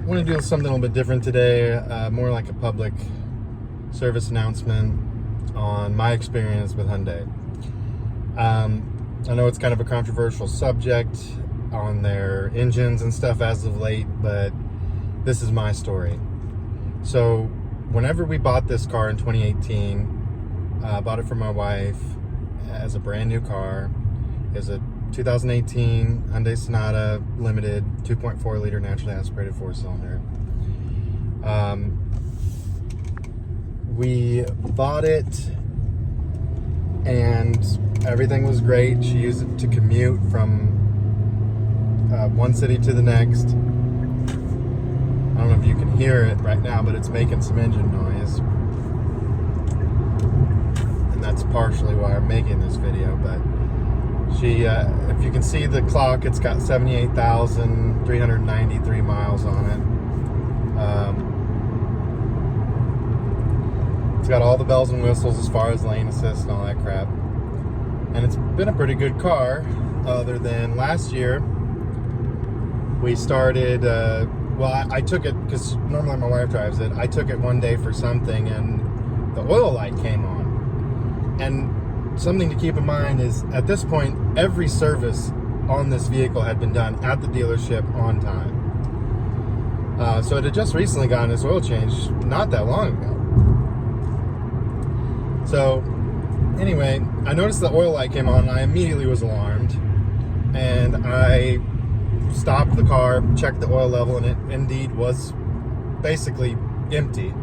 I want to do something a little bit different today, more like a public service announcement on my experience with Hyundai. I know it's kind of a controversial subject on their engines and stuff as of late, but this is my story. So whenever we bought this car in 2018, I bought it for my wife as a brand new car. It's a 2018 Hyundai Sonata Limited 2.4 liter naturally aspirated 4-cylinder. We bought it and everything was great. She used it to commute from one city to the next. I don't know if you can hear it right now, but it's making some engine noise. And that's partially why I'm making this video, but she, if you can see the clock, it's got 78,393 miles on it. It's got all the bells and whistles as far as lane assist and all that crap. And it's been a pretty good car, other than last year. We started, I took it, because normally my wife drives it. I took it one day for something and the oil light came on. And something to keep in mind is, at this point, every service on this vehicle had been done at the dealership on time. So it had just recently gotten its oil change not that long ago. So anyway, I noticed the oil light came on and I immediately was alarmed. And I stopped the car, checked the oil level, and it indeed was basically empty.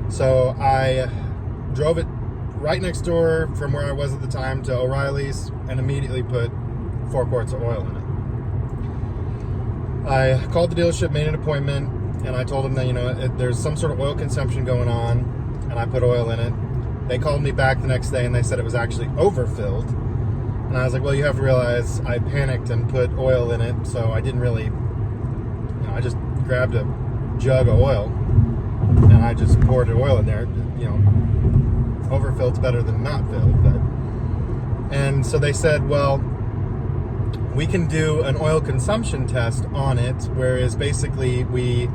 So I drove it right next door from where I was at the time to O'Reilly's and immediately put 4 quarts of oil in it. I called the dealership, made an appointment, and I told them that, there's some sort of oil consumption going on, and I put oil in it. They called me back the next day and they said it was actually overfilled. And I was like, well, you have to realize I panicked and put oil in it, so I didn't really, I just grabbed a jug of oil and I just poured oil in there. Overfilled's better than not filled. And so they said, well, we can do an oil consumption test on it, whereas basically we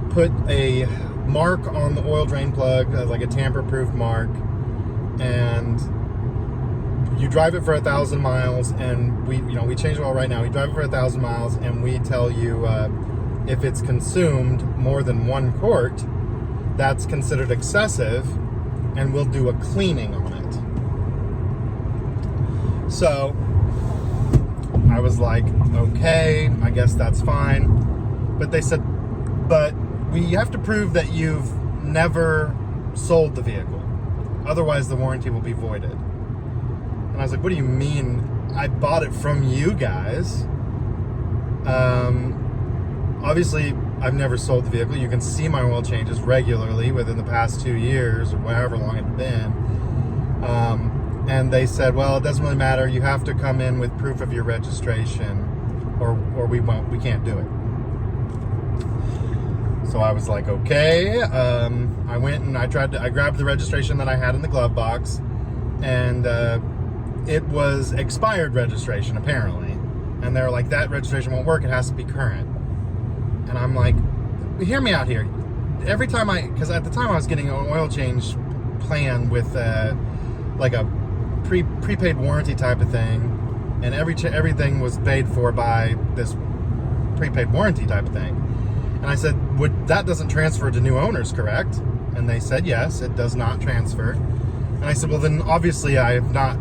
put a mark on the oil drain plug, like a tamper-proof mark, and you drive it for 1,000 miles, and we change oil right now. We drive it for 1,000 miles, and we tell you if it's consumed more than 1 quart, that's considered excessive, and we'll do a cleaning on it. So I was like, okay, I guess that's fine. But they said, but we have to prove that you've never sold the vehicle. Otherwise, the warranty will be voided. And I was like, what do you mean? I bought it from you guys. Obviously, I've never sold the vehicle. You can see my oil changes regularly within the past 2 years or however long it's been. And they said, well, it doesn't really matter. You have to come in with proof of your registration or we can't do it. So I was like, okay. I went and I grabbed the registration that I had in the glove box, and it was expired registration apparently. And they're like, that registration won't work. It has to be current. And I'm like, hear me out here. Every time because at the time I was getting an oil change plan with like a prepaid warranty type of thing, and everything was paid for by this prepaid warranty type of thing. And I said, that doesn't transfer to new owners, correct? And they said, yes, it does not transfer. And I said, well, then obviously I have not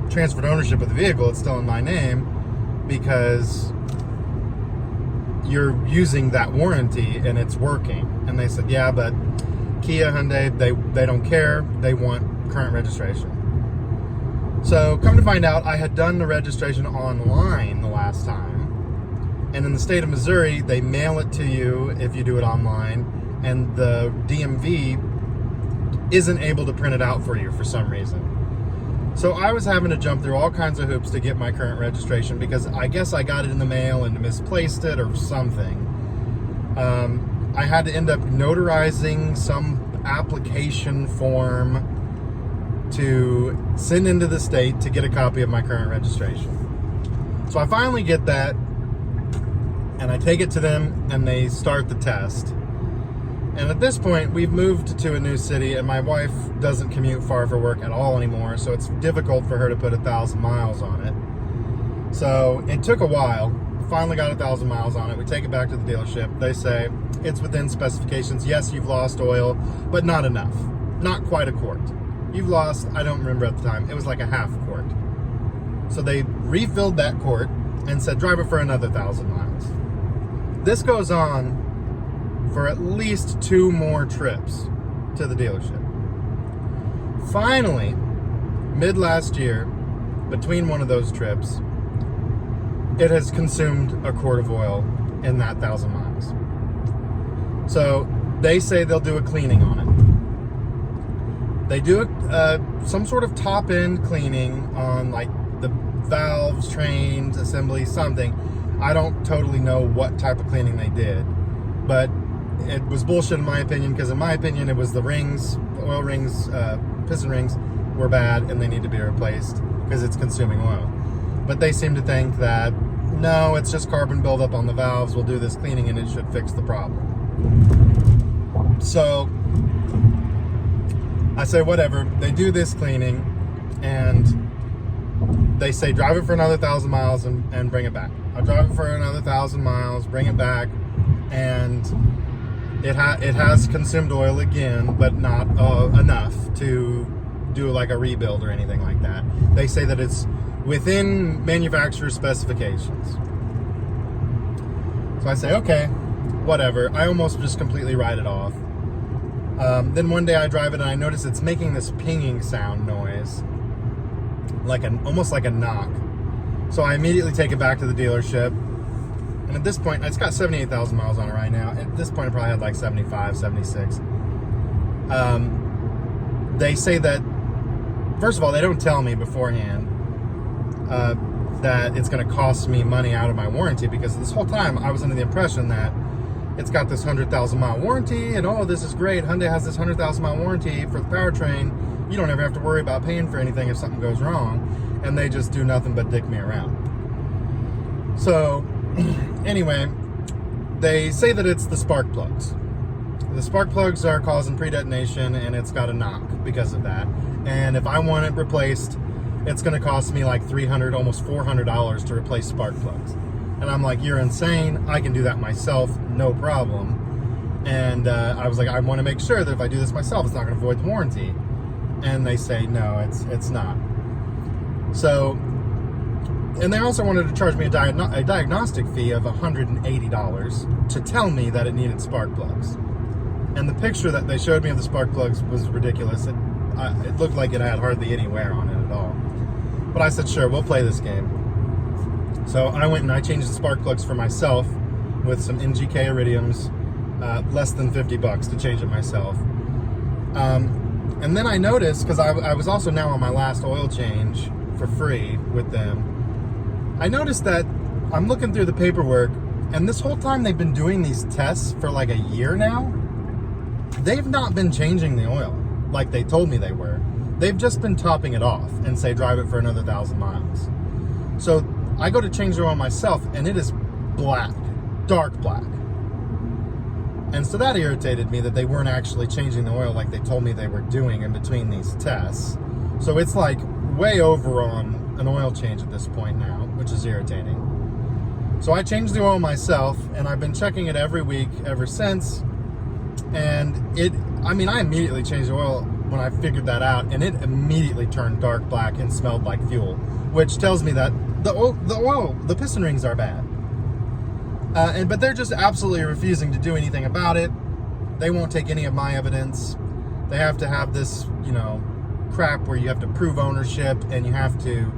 transferred ownership of the vehicle. It's still in my name because you're using that warranty and it's working. And they said, yeah, but Kia, Hyundai, they don't care. They want current registration. So come to find out, I had done the registration online the last time. And in the state of Missouri, they mail it to you if you do it online, and the DMV isn't able to print it out for you for some reason. So I was having to jump through all kinds of hoops to get my current registration because I guess I got it in the mail and misplaced it or something. I had to end up notarizing some application form to send into the state to get a copy of my current registration. So I finally get that, And I take it to them, and they start the test. And at this point, we've moved to a new city, and my wife doesn't commute far for work at all anymore, so it's difficult for her to put 1,000 miles on it. So it took a while. Finally got 1,000 miles on it. We take it back to the dealership. They say it's within specifications. Yes, you've lost oil, but not enough. Not quite a quart. You've lost, I don't remember at the time, it was like a half quart. So they refilled that quart and said, drive it for another 1,000 miles. This goes on for at least 2 more trips to the dealership. Finally, mid last year, between one of those trips, it has consumed a quart of oil in that 1,000 miles. So they say they'll do a cleaning on it. They do some sort of top-end cleaning on like the valves, trains, assembly, something. I don't totally know what type of cleaning they did, but it was bullshit in my opinion, because in my opinion it was the rings, the oil rings, piston rings were bad and they need to be replaced because it's consuming oil. But they seem to think that no, it's just carbon buildup on the valves, we'll do this cleaning and it should fix the problem. So I say whatever, they do this cleaning and they say drive it for another 1,000 miles and bring it back. I'll drive it for another 1,000 miles, bring it back, and it has consumed oil again, but not enough to do like a rebuild or anything like that. They say that it's within manufacturer specifications. So I say, okay, whatever. I almost just completely write it off. Then one day I drive it and I notice it's making this pinging sound noise, like almost like a knock. So I immediately take it back to the dealership. And at this point, it's got 78,000 miles on it right now. At this point, it probably had like 75, 76. They say that, first of all, they don't tell me beforehand that it's going to cost me money out of my warranty, because this whole time I was under the impression that it's got this 100,000 mile warranty and oh, this is great. Hyundai has this 100,000 mile warranty for the powertrain. You don't ever have to worry about paying for anything if something goes wrong. And they just do nothing but dick me around. So anyway, they say that it's the spark plugs. The spark plugs are causing pre-detonation and it's got a knock because of that. And if I want it replaced, it's going to cost me like $300, almost $400 to replace spark plugs. And I'm like, you're insane. I can do that myself, no problem. And I was like, I want to make sure that if I do this myself, it's not going to void the warranty. And they say, no, it's not. So, and they also wanted to charge me a diagnostic fee of $180 to tell me that it needed spark plugs. And the picture that they showed me of the spark plugs was ridiculous. It looked like it had hardly any wear on it at all. But I said, sure, we'll play this game. So I went and I changed the spark plugs for myself with some NGK iridiums, less than $50 to change it myself. And then I noticed, because I was also now on my last oil change for free with them, I noticed that I'm looking through the paperwork, and this whole time they've been doing these tests for like a year now, they've not been changing the oil like they told me they were. They've just been topping it off and say drive it for another 1,000 miles. So I go to change the oil myself and it is black, dark black. And so that irritated me that they weren't actually changing the oil like they told me they were doing in between these tests. So it's like way over on an oil change at this point now, which is irritating. So I changed the oil myself and I've been checking it every week ever since. And I immediately changed the oil when I figured that out, and it immediately turned dark black and smelled like fuel, which tells me that the piston rings are bad. But they're just absolutely refusing to do anything about it. They won't take any of my evidence. They have to have this, crap where you have to prove ownership and you have to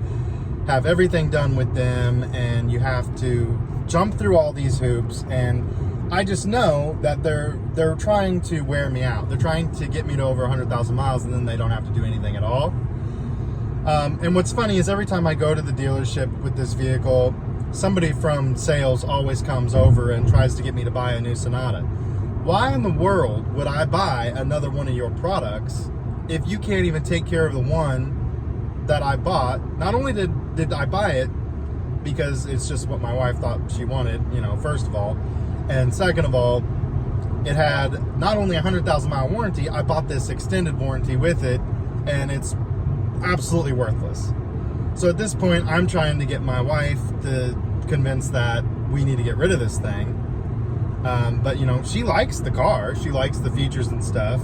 have everything done with them and you have to jump through all these hoops. And I just know that they're trying to wear me out. They're trying to get me to over 100,000 miles and then they don't have to do anything at all. And what's funny is every time I go to the dealership with this vehicle, somebody from sales always comes over and tries to get me to buy a new Sonata. Why in the world would I buy another one of your products if you can't even take care of the one that I bought? Not only did I buy it, because it's just what my wife thought she wanted, you know, first of all. And second of all, it had not only a 100,000 mile warranty, I bought this extended warranty with it, and it's absolutely worthless. So at this point, I'm trying to get my wife to convince that we need to get rid of this thing. But you know, she likes the car, she likes the features and stuff,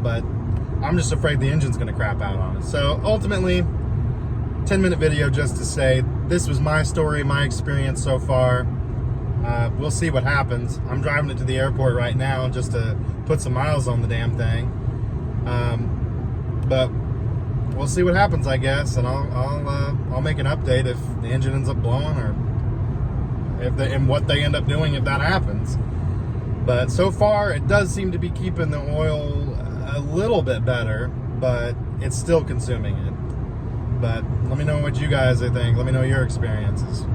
but I'm just afraid the engine's gonna crap out on us. So ultimately, 10-minute video just to say, this was my story, my experience so far. We'll see what happens. I'm driving it to the airport right now just to put some miles on the damn thing. But we'll see what happens, I guess, and I'll make an update if the engine ends up blowing, or and what they end up doing if that happens. But so far, it does seem to be keeping the oil a little bit better, but it's still consuming it. But let me know what you guys think. Let me know your experiences.